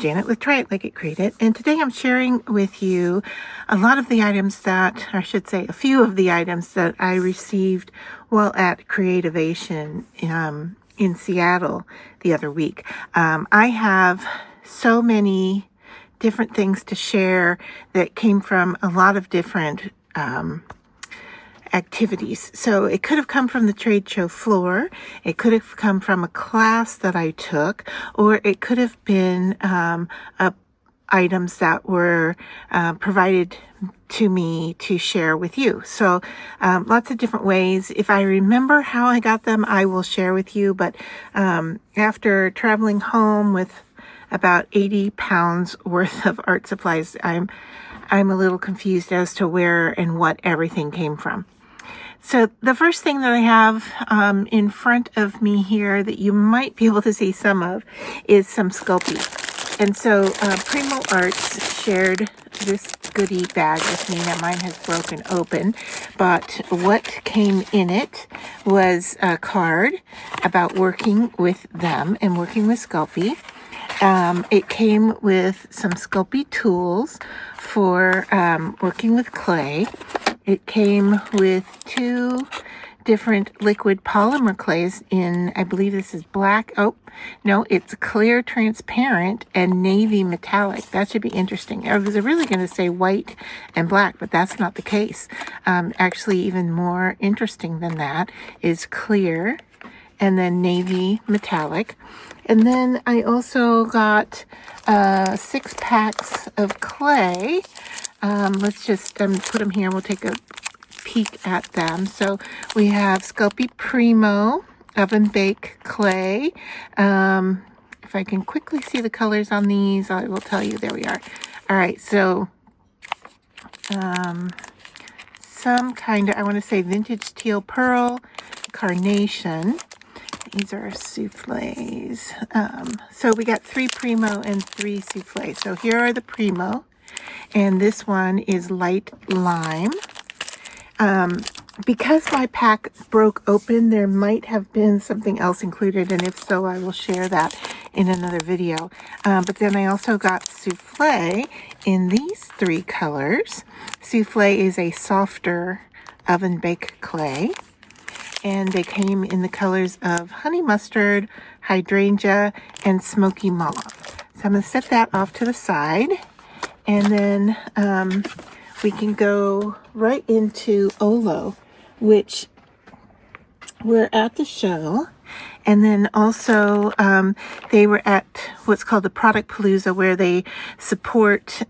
Janet with Try It Like It Create It, and today I'm sharing with you a lot of the items that, or I should say a few of the items that I received while at Creativation in Seattle the other week. I have so many different things to share that came from a lot of different activities. So it could have come from the trade show floor, it could have come from a class that I took, or it could have been items that were provided to me to share with you. So lots of different ways. If I remember how I got them, I will share with you. But after traveling home with about 80 pounds worth of art supplies, I'm a little confused as to where and what everything came from. So the first thing that I have in front of me here that you might be able to see some of is some Sculpey. And so Primo Arts shared this goodie bag with me. Now mine has broken open, but what came in it was a card about working with them and working with Sculpey. It came with some Sculpey tools for working with clay. It came with 2 different liquid polymer clays in, I believe this is black. Oh, no, it's clear transparent and navy metallic. That should be interesting. I was really going to say white and black, but that's not the case. Actually, even more interesting than that is clear and then navy metallic. And then I also got 6 packs of clay. Let's just put them here and we'll take a peek at them. So we have Sculpey Primo oven bake clay. If I can quickly see the colors on these, I will tell you. There we are. All right, so some kind of, I want to say vintage teal pearl, carnation. These are souffles. So we got 3 Primo and 3 souffles. So here are the Primo, and this one is light lime. Because my pack broke open, there might have been something else included, and if so, I will share that in another video. But then I also got souffle in these 3 colors. Souffle is a softer oven bake clay, and they came in the colors of honey mustard, hydrangea, and smoky mauve. So I'm going to set that off to the side, and then we can go right into Olo, which we're at the show. And then also they were at what's called the Product Palooza, where they support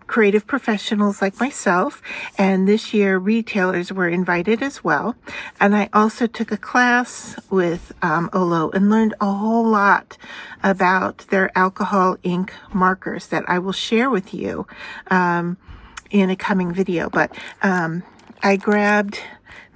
creative professionals like myself. And this year retailers were invited as well. And I also took a class with Olo and learned a whole lot about their alcohol ink markers that I will share with you in a coming video. But I grabbed,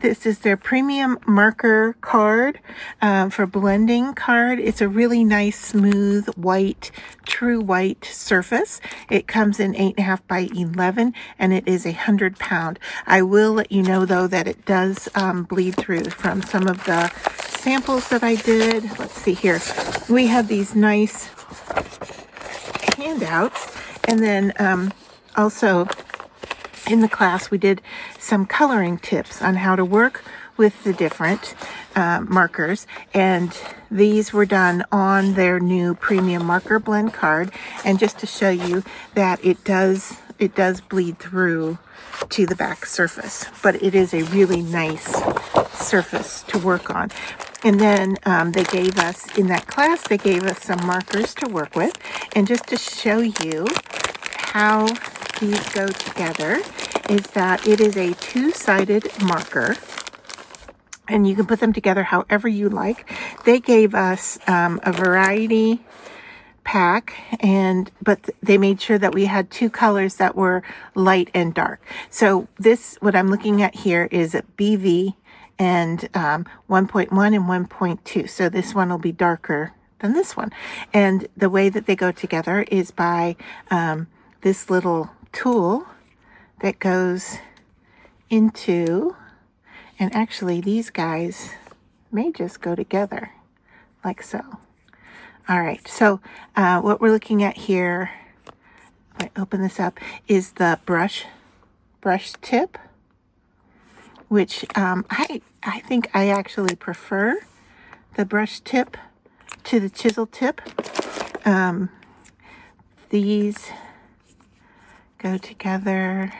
this is their premium marker card for blending card. It's a really nice, smooth, white, true white surface. It comes in 8.5 by 11, and it is 100 pound. I will let you know, though, that it does bleed through from some of the samples that I did. Let's see here. We have these nice handouts, and then also in the class, we did some coloring tips on how to work with the different markers, and these were done on their new premium marker blend card. And just to show you that it does bleed through to the back surface, but it is a really nice surface to work on. And then they gave us, in that class, they gave us some markers to work with. And just to show you how these go together is that it is a 2-sided marker, and you can put them together however you like. They gave us a variety pack, but they made sure that we had 2 colors that were light and dark. So this, what I'm looking at here, is a BV and 1.1 and 1.2. So this one will be darker than this one. And the way that they go together is by this little tool that goes into, and actually these guys may just go together like so. All right, so what we're looking at here, if I open this up, is the brush tip, which I think I actually prefer the brush tip to the chisel tip. These go together.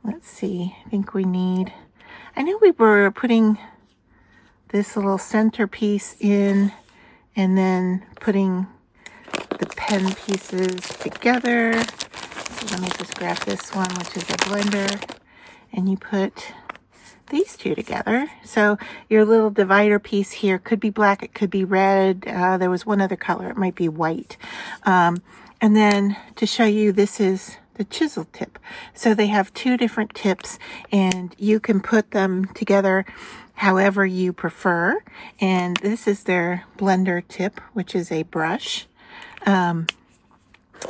Let's see, I think we need, I knew we were putting this little centerpiece in and then putting the pen pieces together. So let me just grab this one, which is a blender, and you put these two together. So your little divider piece here could be black, it could be red. There was one other color, it might be white. And then to show you, this is the chisel tip. So they have two different tips, and you can put them together however you prefer. And this is their blender tip, which is a brush. And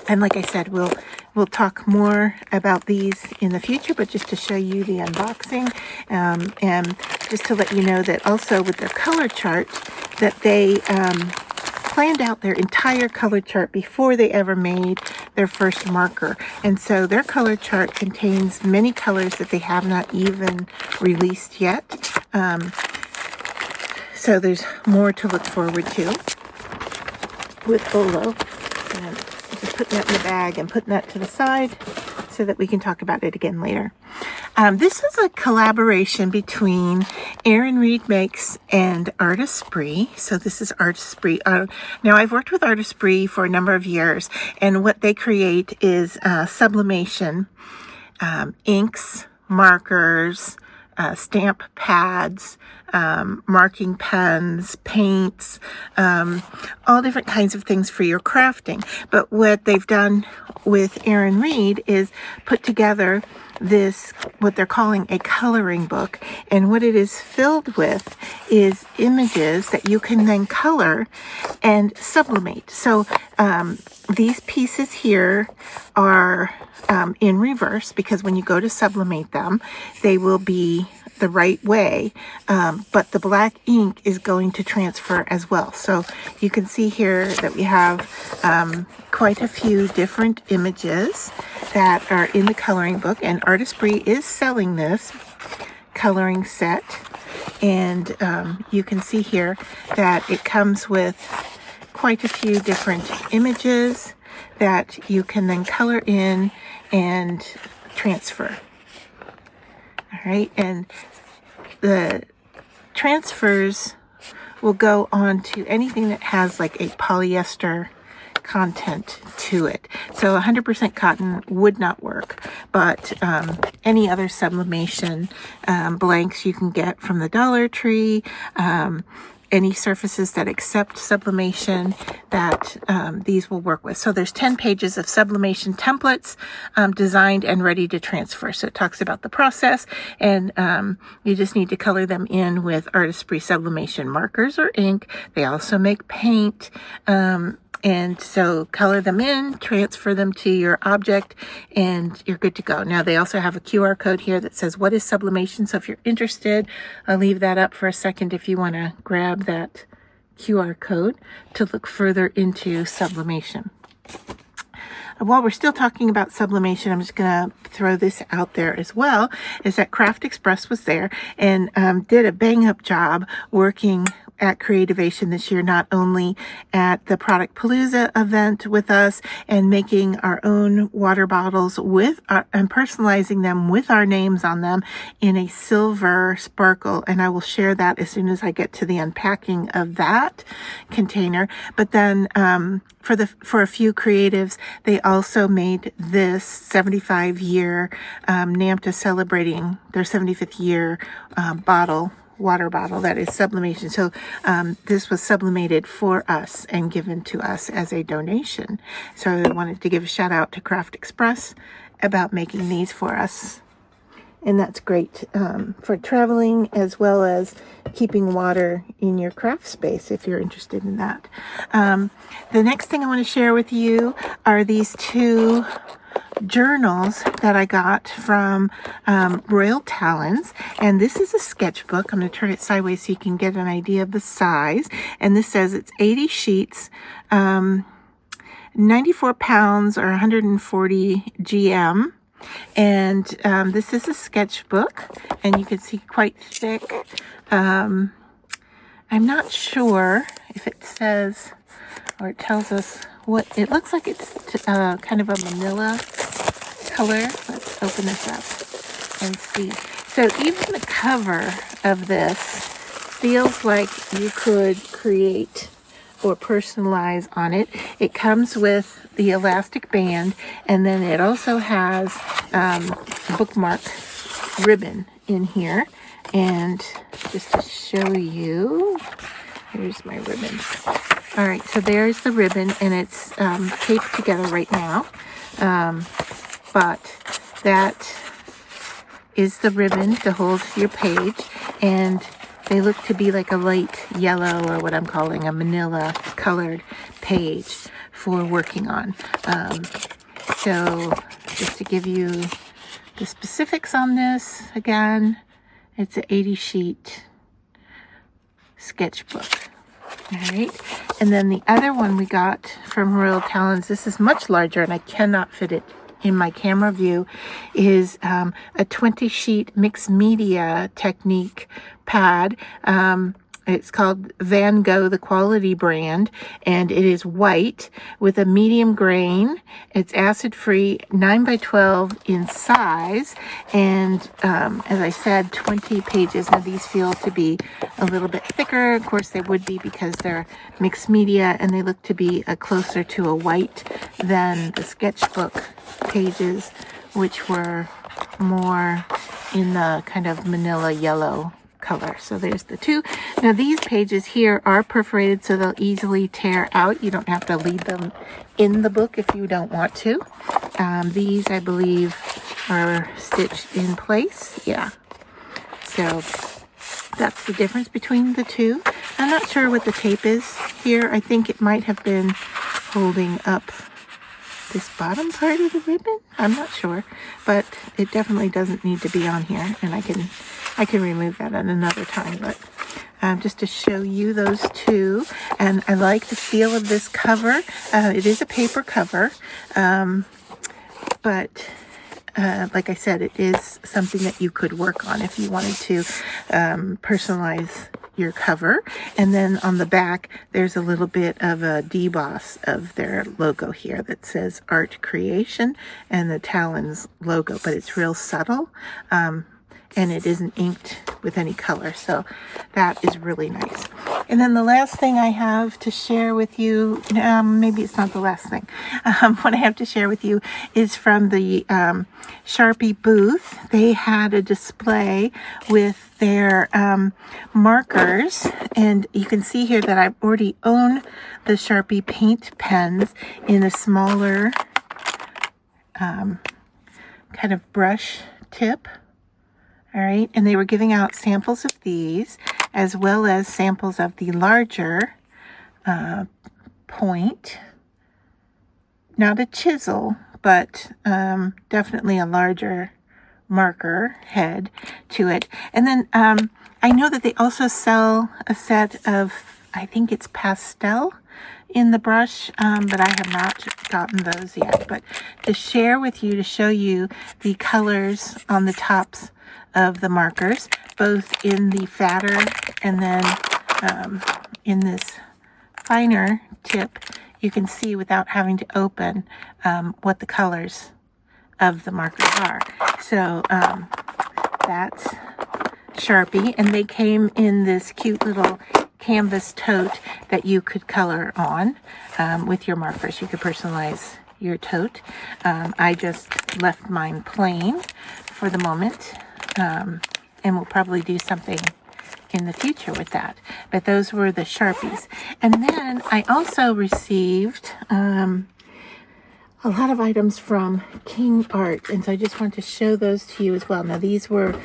like I said, we'll talk more about these in the future, but just to show you the unboxing, and just to let you know that also with their color chart, that they planned out their entire color chart before they ever made their first marker. And so their color chart contains many colors that they have not even released yet. So there's more to look forward to with Olo. And just putting that in the bag and putting that to the side so that we can talk about it again later. This is a collaboration between Erin Reed Makes and Artistry. So this is Artistry. Now I've worked with Artistry for a number of years, and what they create is sublimation, inks, markers, stamp pads, marking pens, paints, all different kinds of things for your crafting. But what they've done with Erin Reed is put together this, what they're calling a coloring book, and what it is filled with is images that you can then color and sublimate. So these pieces here are in reverse, because when you go to sublimate them, they will be the right way, but the black ink is going to transfer as well. So you can see here that we have quite a few different images that are in the coloring book, and Artistry is selling this coloring set, and you can see here that it comes with quite a few different images that you can then color in and transfer. All right, and the transfers will go on to anything that has like a polyester content to it. So 100% cotton would not work, but any other sublimation blanks you can get from the Dollar Tree, any surfaces that accept sublimation, that these will work with. So there's 10 pages of sublimation templates designed and ready to transfer. So it talks about the process, and you just need to color them in with Artistry sublimation markers or ink. They also make paint. And so color them in, transfer them to your object, and you're good to go. Now, they also have a QR code here that says, what is sublimation? So if you're interested, I'll leave that up for a second if you want to grab that QR code to look further into sublimation. While we're still talking about sublimation, I'm just going to throw this out there as well, is that Craft Express was there and did a bang-up job working at Creativation this year, not only at the Product Palooza event with us and making our own water bottles with and personalizing them with our names on them in a silver sparkle, and I will share that as soon as I get to the unpacking of that container. But then for a few creatives, they also made this 75-year NAMTA celebrating their 75th year water bottle that is sublimation. So this was sublimated for us and given to us as a donation. So I wanted to give a shout out to Craft Express about making these for us. And that's great for traveling as well as keeping water in your craft space if you're interested in that. The next thing I want to share with you are these two journals that I got from Royal Talens, and this is a sketchbook. I'm going to turn it sideways so you can get an idea of the size. And this says it's 80 sheets, 94 pounds or 140 GM. And this is a sketchbook, and you can see quite thick. I'm not sure if it says or it tells us what it looks like. It's kind of a manila color. Let's open this up and see. So even the cover of this feels like you could create or personalize on it. It comes with the elastic band, and then it also has bookmark ribbon in here. And just to show you, here's my ribbon. All right, so there's the ribbon, and it's taped together right now. But that is the ribbon to hold your page, and they look to be like a light yellow, or what I'm calling a manila colored page for working on. So just to give you the specifics on this, again, it's an 80 sheet sketchbook. All right. And then the other one we got from Royal Talens, this is much larger and I cannot fit it in my camera view, is a 20 sheet mixed media technique pad. It's called Van Gogh, the quality brand, and it is white with a medium grain. It's acid free, 9x12 in size, and as I said, 20 pages. Now these feel to be a little bit thicker. Of course they would be because they're mixed media, and they look to be closer to a white than the sketchbook pages, which were more in the kind of manila yellow color. So there's the two. Now these pages here are perforated, so they'll easily tear out. You don't have to leave them in the book if you don't want to. These, I believe, are stitched in place. Yeah. So that's the difference between the two. I'm not sure what the tape is here. I think it might have been holding up this bottom part of the ribbon. I'm not sure, but it definitely doesn't need to be on here, and I can remove that at another time. But just to show you those two, and I like the feel of this cover. It is a paper cover, but like I said, it is something that you could work on if you wanted to personalize your cover. And then on the back, there's a little bit of a deboss of their logo here that says Art Creation and the Talens logo, but it's real subtle. And it isn't inked with any color, so that is really nice. And then the last thing I have to share with you, maybe it's not the last thing, what I have to share with you is from the Sharpie booth. They had a display with their markers, and you can see here that I already own the Sharpie paint pens in a smaller kind of brush tip. All right, and they were giving out samples of these as well as samples of the larger point, not a chisel, but definitely a larger marker head to it. And then I know that they also sell a set of, I think it's pastel in the brush, but I have not gotten those yet. But to share with you, to show you the colors on the tops of the markers, both in the fatter and then in this finer tip, you can see without having to open what the colors of the markers are. So that's Sharpie, and they came in this cute little canvas tote that you could color on with your markers. You could personalize your tote. I just left mine plain for the moment. And we'll probably do something in the future with that. But those were the Sharpies. And then I also received a lot of items from KingArt, and so I just want to show those to you as well. Now, these were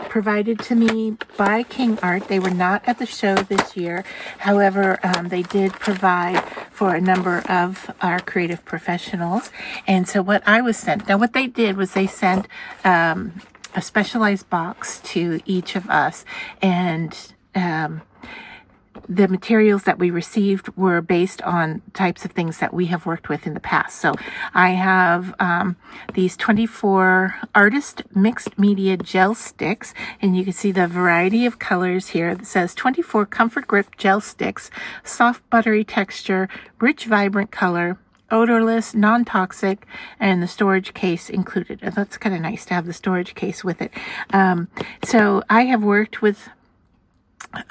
provided to me by KingArt. They were not at the show this year. However, they did provide for a number of our creative professionals. And so what I was sent, now what they did was they sent a specialized box to each of us, and the materials that we received were based on types of things that we have worked with in the past. So I have these 24 artist mixed media gel sticks, and you can see the variety of colors here. It says 24 comfort grip gel sticks, soft buttery texture, rich vibrant color, odorless, non-toxic, and the storage case included. And that's kind of nice to have the storage case with it. So I have worked with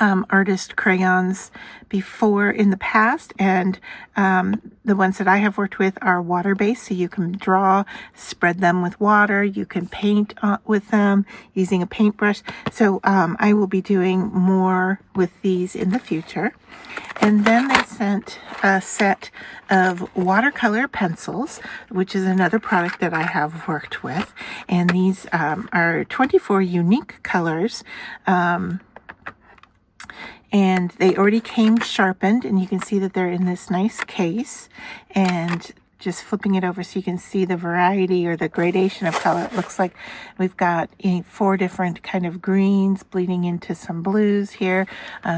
artist crayons before in the past, and the ones that I have worked with are water-based, so you can draw, spread them with water, you can paint with them using a paintbrush. So I will be doing more with these in the future. And then they sent a set of watercolor pencils, which is another product that I have worked with, and these are 24 unique colors. And they already came sharpened, and you can see that they're in this nice case. And just flipping it over so you can see the variety or the gradation of color. It looks like we've got 4 different kind of greens bleeding into some blues here.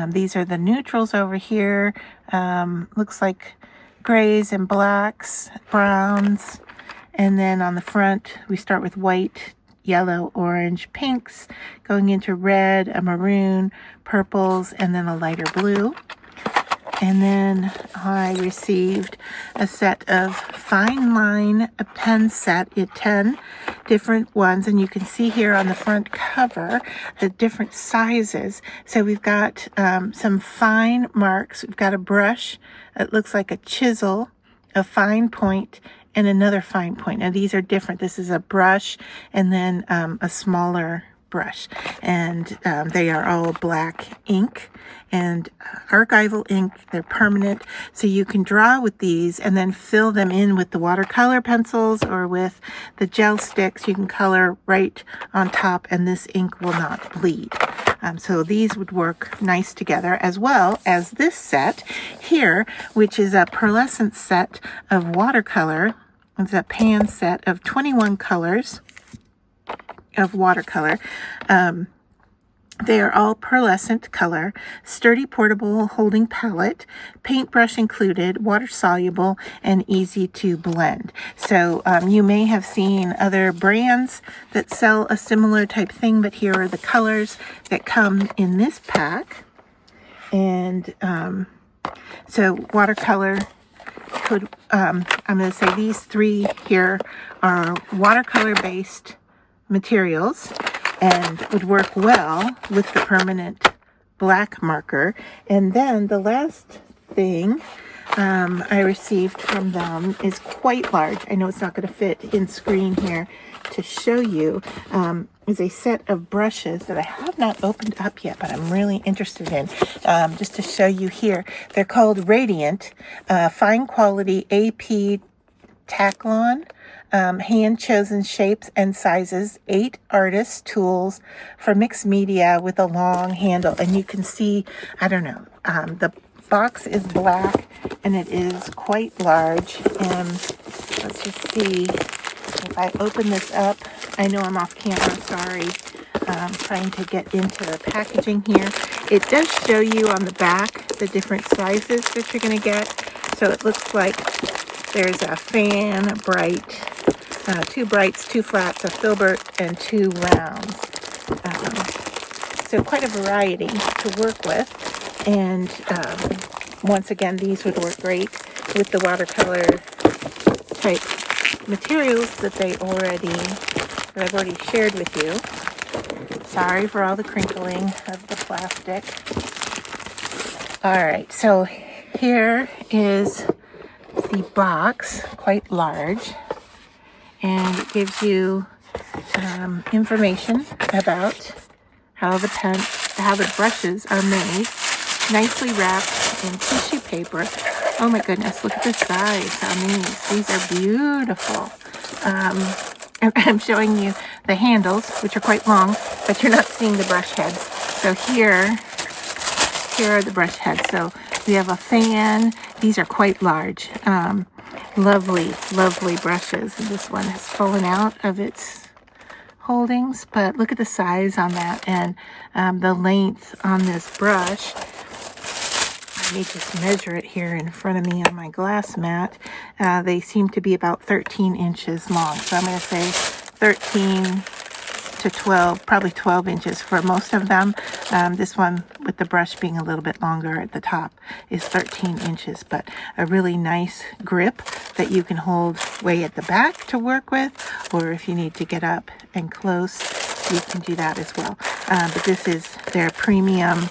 These are the neutrals over here. Looks like grays and blacks, browns. And then on the front, we start with white, yellow, orange, pinks, going into red, a maroon, purples, and then a lighter blue. And then I received a set of fine line pen set, 10 different ones, and you can see here on the front cover the different sizes. So we've got some fine marks. We've got a brush. It looks like a chisel, a fine point, and another fine point. Now these are different. This is a brush and then a smaller brush, and they are all black ink and archival ink. They're permanent, so you can draw with these and then fill them in with the watercolor pencils or with the gel sticks. You can color right on top, and this ink will not bleed. So these would work nice together, as well as this set here, which is a pearlescent set of watercolor. It's a pan set of 21 colors of watercolor. They are all pearlescent color, sturdy portable holding palette, paintbrush included, water soluble, and easy to blend. So you may have seen other brands that sell a similar type thing, but here are the colors that come in this pack. And so watercolor could, I'm going to say these 3 here are watercolor based materials and would work well with the permanent black marker. And then the last thing I received from them is quite large. I know it's not going to fit in screen here to show you. Is a set of brushes that I have not opened up yet, but I'm really interested in, just to show you here. They're called Radiant Fine Quality AP Tacklon. Hand-chosen shapes and sizes, 8 artist tools for mixed media with a long handle. And you can see, I don't know, the box is black and it is quite large. And let's just see if I open this up. I know I'm off camera, sorry. Trying to get into the packaging here. It does show you on the back the different sizes that you're going to get. So it looks like there's a fan, bright, 2 brights, 2 flats, a filbert, and 2 rounds. So quite a variety to work with. And once again, these would work great with the watercolor type materials that I've already shared with you. Sorry for all the crinkling of the plastic. All right, so here is the box, quite large, and it gives you information about how the brushes are made, nicely wrapped in tissue paper. Oh my goodness, look at the size on these. These are beautiful. And I'm showing you the handles, which are quite long, but you're not seeing the brush heads. So here are the brush heads. So we have a fan. These are quite large. Lovely, lovely brushes. And this one has fallen out of its holdings, but look at the size on that and the length on this brush. Let me just measure it here in front of me on my glass mat. They seem to be about 13 inches long. So I'm going to say 13 to 12, probably 12 inches for most of them. This one with the brush being a little bit longer at the top is 13 inches, but a really nice grip that you can hold way at the back to work with, or if you need to get up and close, you can do that as well. But this is their premium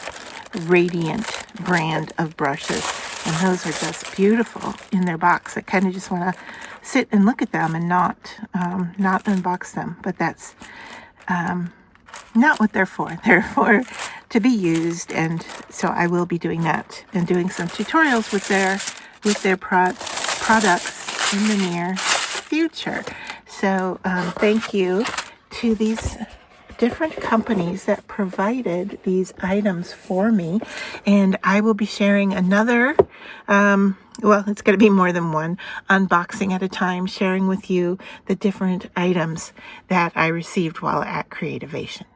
Radiant brand of brushes, and those are just beautiful in their box. I kind of just want to sit and look at them and not unbox them, but that's not what they're for. They're for to be used, and so I will be doing that and doing some tutorials with their products in the near future. So thank you to these different companies that provided these items for me, and I will be sharing another well, it's going to be more than one unboxing at a time, sharing with you the different items that I received while at Creativation.